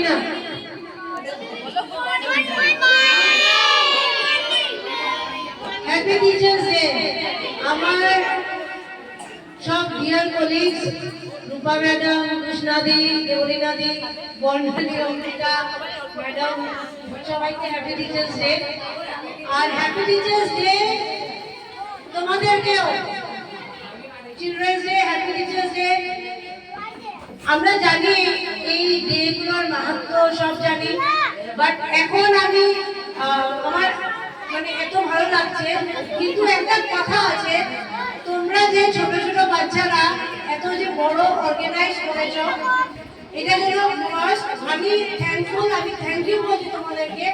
না? Happy teachers day. আমার সব ডিয়ার কলিগস, রূপা ম্যাডাম, কৃষ্ণাদি, দেবলীনাদি, বর্ণালী, অমৃতা ম্যাডাম, সবাইকে হ্যাপি টিচার্স ডে। আর হ্যাপি টিচার্স ডে তোমাদেরকেও। Children's day, happy teachers day. আমরা জানি এই ডেগুলোর মাহাত্ম্য, সব জানি, বাট এখন আমি আমার মানে এত ভালো লাগছে। কিন্তু একটা কথা আছে, তোমরা যে ছোট ছোট বাচ্চারা এত যে বড় অর্গানাইজ করেছ, এটা যেন ফার্স্ট আমি থ্যাঙ্কফুল, আমি থ্যাংক ইউ বলছি তোমাদেরকে।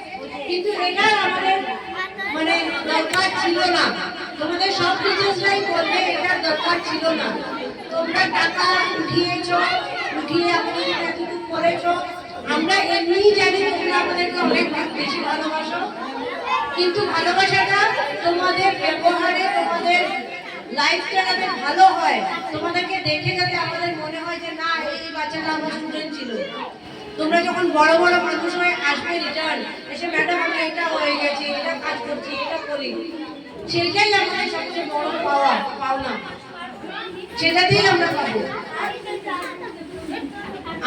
কিন্তু এটা আমাদের মানে দরকার ছিল না। তোমাদের সব টিচার্সরাই করবে, এটার দরকার ছিল না। তোমরা টাকা উঠিয়েছ, উঠিয়ে আমাদের এতটুকু করেছ। আমরা এমনিই জানি তোমরা আমাদেরকে অনেক বেশি ভালোবাসো, কিন্তু ভালোবাসাটা তোমাদের ব্যবহারে, তোমাদের লাইফটা যাতে ভালো হয়, তোমাদেরকে দেখে যাতে আমাদের মনে হয় যে না, এই বাচ্চাটা আমার স্টুডেন্ট ছিল। তোমরা যখন বড় বড় মানুষ হয়ে আসবে রিটার্ন এসে, ম্যাডাম আমি এটা হয়ে গেছি, এটা কাজ করছি, এটা করি, সেটাই আমাদের সবচেয়ে বড় পাওনা। সেটাতেই আমরা পাবো।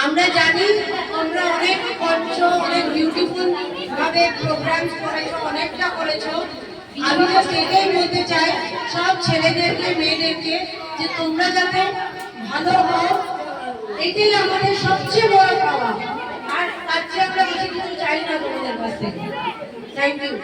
আমরা জানি তোমরা অনেক করছো, অনেক বিউটিফুল ভাবে প্রোগ্রাম করেছো, অনেকটা করেছো। আমি তো সেটাই বলতে চাই সব ছেলেদেরকে, মেয়েদেরকে, যে তোমরা যাতে ভালো হও, এটাই আমাদের সবচেয়ে বড় পাওয়া। আর তার চেয়ে আমরা বেশি কিছু চাই না তোমাদের কাছ থেকে। Thank you.